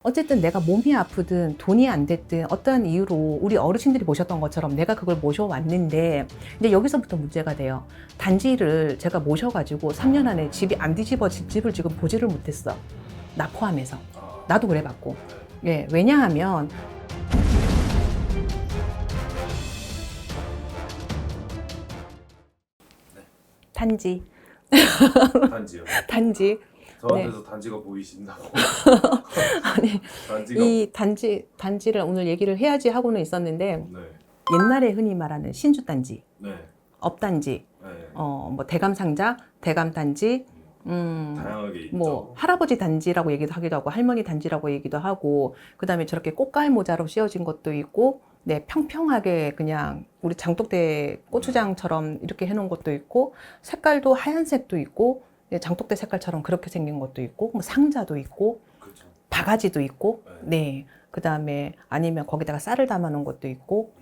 어쨌든 내가 몸이 아프든 돈이 안 됐든 어떠한 이유로 우리 어르신들이 모셨던 것처럼 내가 그걸 모셔왔는데 이제 여기서부터 문제가 돼요. 단지를 제가 모셔가지고 3년 안에 집이 안 뒤집어진 집을 지금 보지를 못했어. 나 포함해서. 나도 그래 봤고. 예, 왜냐하면 단지. 단지요. 단지. 저한테서 단지가 보이신다고. 아니, 단지가. 이 단지를 오늘 얘기를 해야지 하고는 있었는데 네. 옛날에 흔히 말하는 신주 단지, 네. 업 단지, 네. 뭐 대감 상자, 대감 단지, 다양하게 있죠. 뭐 할아버지 단지라고 얘기도 하기도 하고 할머니 단지라고 얘기도 하고 그다음에 저렇게 꽃갈 모자로 씌워진 것도 있고 네 평평하게 그냥 우리 장독대 고추장처럼 이렇게 해놓은 것도 있고 색깔도 하얀색도 있고 네, 장독대 색깔처럼 그렇게 생긴 것도 있고 뭐 상자도 있고 그렇죠. 바가지도 있고 네 그다음에 아니면 거기다가 쌀을 담아놓은 것도 있고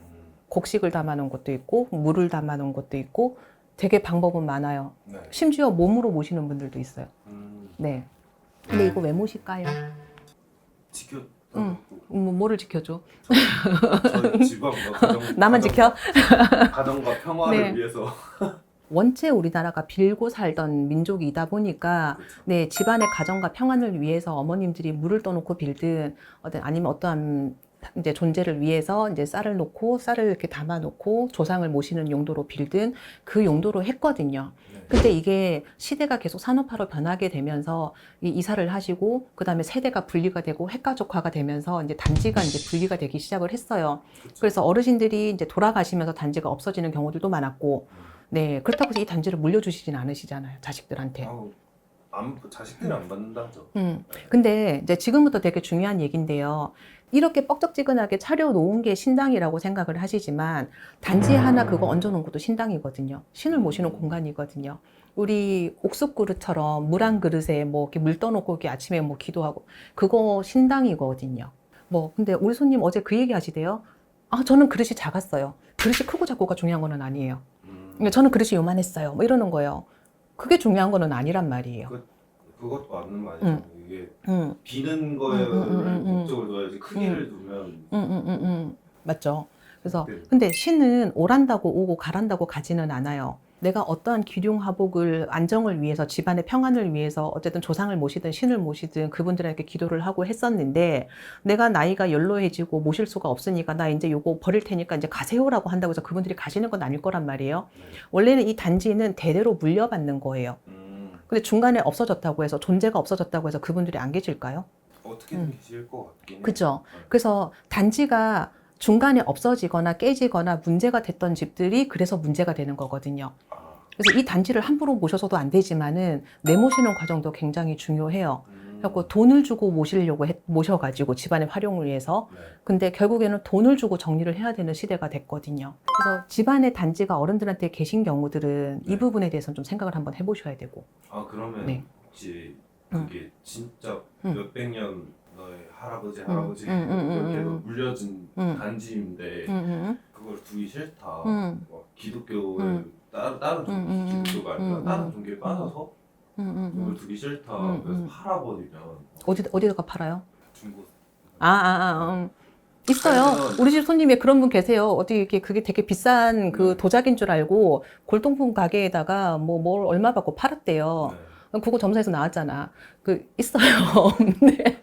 곡식을 담아놓은 것도 있고 물을 담아놓은 것도 있고 되게 방법은 많아요. 네. 심지어 몸으로 모시는 분들도 있어요. 네. 근데 이거 왜 모실까요? 지켜. 뭐를 지켜줘? 저희 집안과 가정. 나만 지켜? 가정과 평화를 네. 위해서. 원체 우리나라가 빌고 살던 민족이다 보니까 그렇죠. 네 집안의 가정과 평안을 위해서 어머님들이 물을 떠놓고 빌든 아니면 어떠한 이제 존재를 위해서 이제 쌀을 놓고 쌀을 이렇게 담아 놓고 조상을 모시는 용도로 빌든 그 용도로 했거든요. 네. 근데 이게 시대가 계속 산업화로 변하게 되면서 이사를 하시고 그다음에 세대가 분리가 되고 핵가족화가 되면서 이제 단지가 이제 분리가 되기 시작을 했어요. 그렇죠. 그래서 어르신들이 이제 돌아가시면서 단지가 없어지는 경우들도 많았고 네, 그렇다고 해서 이 단지를 물려주시진 않으시잖아요, 자식들한테. 아우, 자식들이 안 받는다죠. 근데 이제 지금부터 되게 중요한 얘기인데요. 이렇게 뻑적지근하게 차려놓은 게 신당이라고 생각을 하시지만 단지 하나 그거 얹어놓은 것도 신당이거든요. 신을 모시는 공간이거든요. 우리 옥수 그릇처럼 물 한 그릇에 뭐 이렇게 물 떠놓고 이렇게 아침에 뭐 기도하고 그거 신당이거든요. 뭐 근데 우리 손님 어제 그 얘기 하시대요. 아, 저는 그릇이 작았어요. 그릇이 크고 작고가 중요한 거는 아니에요. 저는 그릇이 요만했어요. 뭐 이러는 거예요. 그게 중요한 거는 아니란 말이에요. 그것도 맞는 말이죠. 이게 비는 거에 목적을 둬야지 크기를 두면. 맞죠. 그래서 네. 근데 신은 오란다고 오고 가란다고 가지는 않아요. 내가 어떠한 기륭화복을 안정을 위해서 집안의 평안을 위해서 어쨌든 조상을 모시든 신을 모시든 그분들에게 기도를 하고 했었는데 내가 나이가 연로해지고 모실 수가 없으니까 나 이제 요거 버릴 테니까 이제 가세요라고 한다고 해서 그분들이 가시는 건 아닐 거란 말이에요. 원래는 이 단지는 대대로 물려받는 거예요. 근데 중간에 없어졌다고 해서 존재가 없어졌다고 해서 그분들이 안 계실까요? 어떻게든 계실 것 같긴 해요. 그죠. 그래서 단지가 중간에 없어지거나 깨지거나 문제가 됐던 집들이 그래서 문제가 되는 거거든요. 그래서 이 단지를 함부로 모셔서도 안 되지만은 내모시는 과정도 굉장히 중요해요. 그래서 돈을 주고 모셔가지고 집안의 활용을 위해서. 근데 결국에는 돈을 주고 정리를 해야 되는 시대가 됐거든요. 그래서 집안의 단지가 어른들한테 계신 경우들은 이 부분에 대해서는 좀 생각을 한번 해보셔야 되고. 그러면 네. 혹시 그게 진짜 몇백 년 너의 할아버지한테도 물려진 단지인데 그걸 두기 싫다. 뭐 기독교를 다른 기독교가 아니라 다른 종교에 빠져서 그걸 두기 싫다. 그래서 팔아버리면 어디다가 팔아요? 중고. 있어요. 우리 집 손님에 그런 분 계세요. 어디 이렇게 그게 되게 비싼 그 도자기인 줄 알고 골동품 가게에다가 뭘 얼마 받고 팔았대요. 그거 점사에서 나왔잖아. 있어요. 근데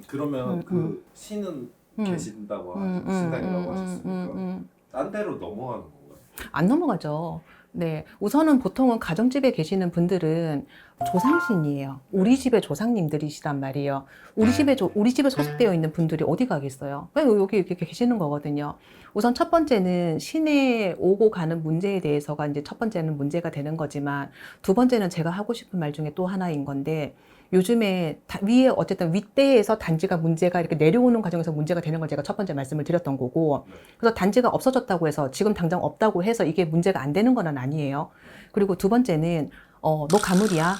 그러면 그 신은 계신다고 신당이라고 하셨으니까 딴 데로 넘어가는 건가요? 안 넘어가죠. 네, 우선은 보통은 가정집에 계시는 분들은 조상신이에요. 우리 집의 조상님들이시란 말이에요. 우리 집에 소속되어 있는 분들이 어디 가겠어요? 여기 이렇게 계시는 거거든요. 우선 첫 번째는 신에 오고 가는 문제에 대해서가 이제 첫 번째는 문제가 되는 거지만 두 번째는 제가 하고 싶은 말 중에 또 하나인 건데 요즘에 위에 어쨌든 윗대에서 단지가 문제가 이렇게 내려오는 과정에서 문제가 되는 걸 제가 첫 번째 말씀을 드렸던 거고 그래서 단지가 없어졌다고 해서 지금 당장 없다고 해서 이게 문제가 안 되는 건 아니에요. 그리고 두 번째는 너 가물이야?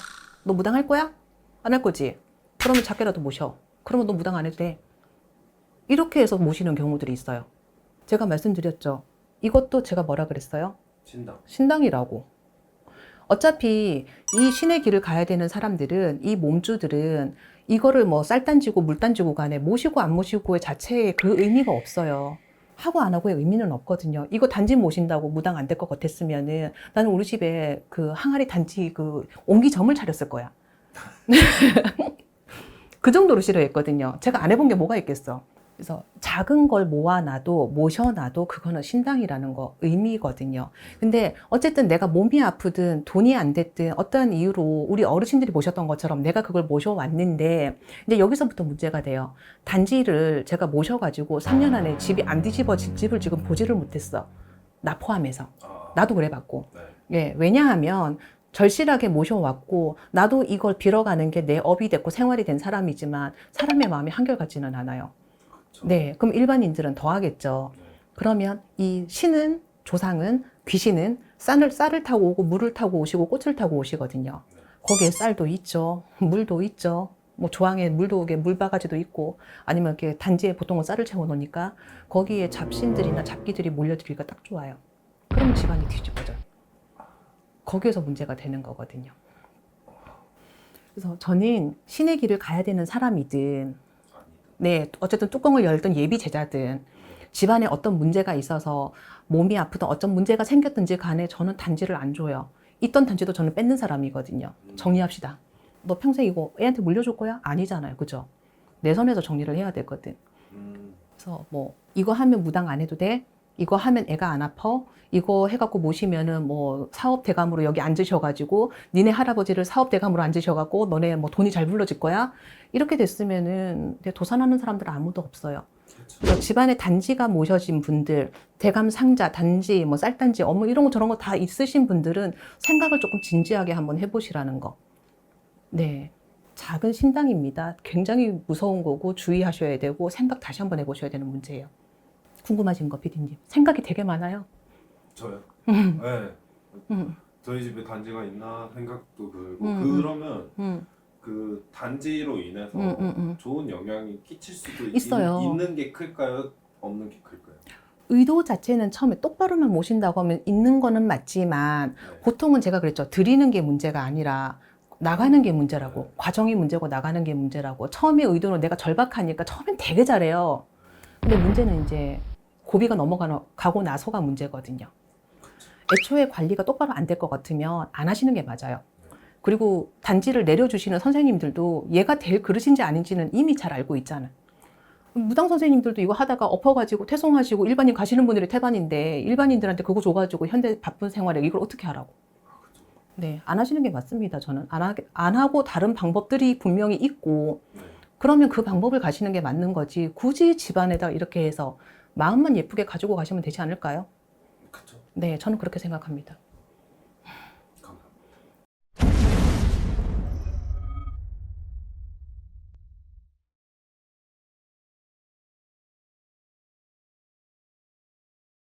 너 무당할 거야? 안 할 거지? 그러면 작게라도 모셔. 그러면 너 무당 안 해도 돼. 이렇게 해서 모시는 경우들이 있어요. 제가 말씀드렸죠. 이것도 제가 뭐라 그랬어요? 신당이라고. 어차피 이 신의 길을 가야 되는 사람들은 이 몸주들은 이거를 뭐 쌀 딴지고 물 딴지고 간에 모시고 안 모시고의 자체에 그 의미가 없어요. 하고 안 하고의 의미는 없거든요. 이거 단지 모신다고 무당 안 될 것 같았으면은 나는 우리 집에 그 항아리 단지 그 옹기점을 차렸을 거야. 그 정도로 싫어했거든요. 제가 안 해본 게 뭐가 있겠어. 그래서 작은 걸 모아놔도 모셔놔도 그거는 신당이라는 거 의미거든요. 근데 어쨌든 내가 몸이 아프든 돈이 안 됐든 어떠한 이유로 우리 어르신들이 모셨던 것처럼 내가 그걸 모셔왔는데 이제 여기서부터 문제가 돼요. 단지를 제가 모셔가지고 3년 안에 집이 안 뒤집어질 집을 지금 보지를 못했어. 나 포함해서. 나도 그래봤고. 네. 예, 왜냐하면 절실하게 모셔왔고 나도 이걸 빌어가는 게 내 업이 됐고 생활이 된 사람이지만 사람의 마음이 한결같지는 않아요. 그쵸. 네, 그럼 일반인들은 더 하겠죠. 네. 그러면 이 신은, 조상은, 귀신은 쌀을 타고 오고 물을 타고 오시고 꽃을 타고 오시거든요. 네. 거기에 쌀도 있죠. 물도 있죠. 뭐 조항에 물도 오게 물바가지도 있고 아니면 이렇게 단지에 보통은 쌀을 채워 놓으니까 거기에 잡신들이나 잡기들이 몰려들기가 딱 좋아요. 그럼 집안이 뒤집어져요. 거기에서 문제가 되는 거거든요. 그래서 저는 신의 길을 가야 되는 사람이든 네, 어쨌든 뚜껑을 열던 예비 제자든 집안에 어떤 문제가 있어서 몸이 아프든 어떤 문제가 생겼든지 간에 저는 단지를 안 줘요. 있던 단지도 저는 뺏는 사람이거든요. 정리합시다. 너 평생 이거 애한테 물려줄 거야? 아니잖아요. 그죠? 내 선에서 정리를 해야 되거든. 그래서 뭐 이거 하면 무당 안 해도 돼? 이거 하면 애가 안 아파? 이거 해갖고 모시면은 뭐 사업 대감으로 여기 앉으셔가지고 니네 할아버지를 사업 대감으로 앉으셔갖고 너네 뭐 돈이 잘 불러질 거야? 이렇게 됐으면은 도산하는 사람들 아무도 없어요. 그래서 집안에 단지가 모셔진 분들, 대감 상자, 단지, 뭐 쌀단지, 어머 이런 거 저런 거 다 있으신 분들은 생각을 조금 진지하게 한번 해보시라는 거. 네. 작은 신당입니다. 굉장히 무서운 거고 주의하셔야 되고 생각 다시 한번 해보셔야 되는 문제예요. 궁금하신 거 피디님. 생각이 되게 많아요. 저요? 네. 저희 집에 단지가 있나 생각도 들고 그러면 그 단지로 인해서 좋은 영향이 끼칠 수도 있어요. 있는 게 클까요? 없는 게 클까요? 의도 자체는 처음에 똑바로만 모신다고 하면 있는 거는 맞지만 네. 보통은 제가 그랬죠. 드리는 게 문제가 아니라 나가는 게 문제라고. 과정이 문제고 나가는 게 문제라고. 처음에 의도는 내가 절박하니까 처음엔 되게 잘해요. 근데 문제는 이제 고비가 넘어가고 나서가 문제거든요. 애초에 관리가 똑바로 안 될 것 같으면 안 하시는 게 맞아요. 그리고 단지를 내려주시는 선생님들도 얘가 될 그릇인지 아닌지는 이미 잘 알고 있잖아요. 무당 선생님들도 이거 하다가 엎어가지고 퇴송하시고 일반인 가시는 분들이 태반인데 일반인들한테 그거 줘가지고 현대 바쁜 생활에 이걸 어떻게 하라고. 네, 안 하시는 게 맞습니다. 저는 안 하고 다른 방법들이 분명히 있고 그러면 그 방법을 가시는 게 맞는 거지 굳이 집안에다 이렇게 해서 마음만 예쁘게 가지고 가시면 되지 않을까요? 그쵸. 네, 저는 그렇게 생각합니다.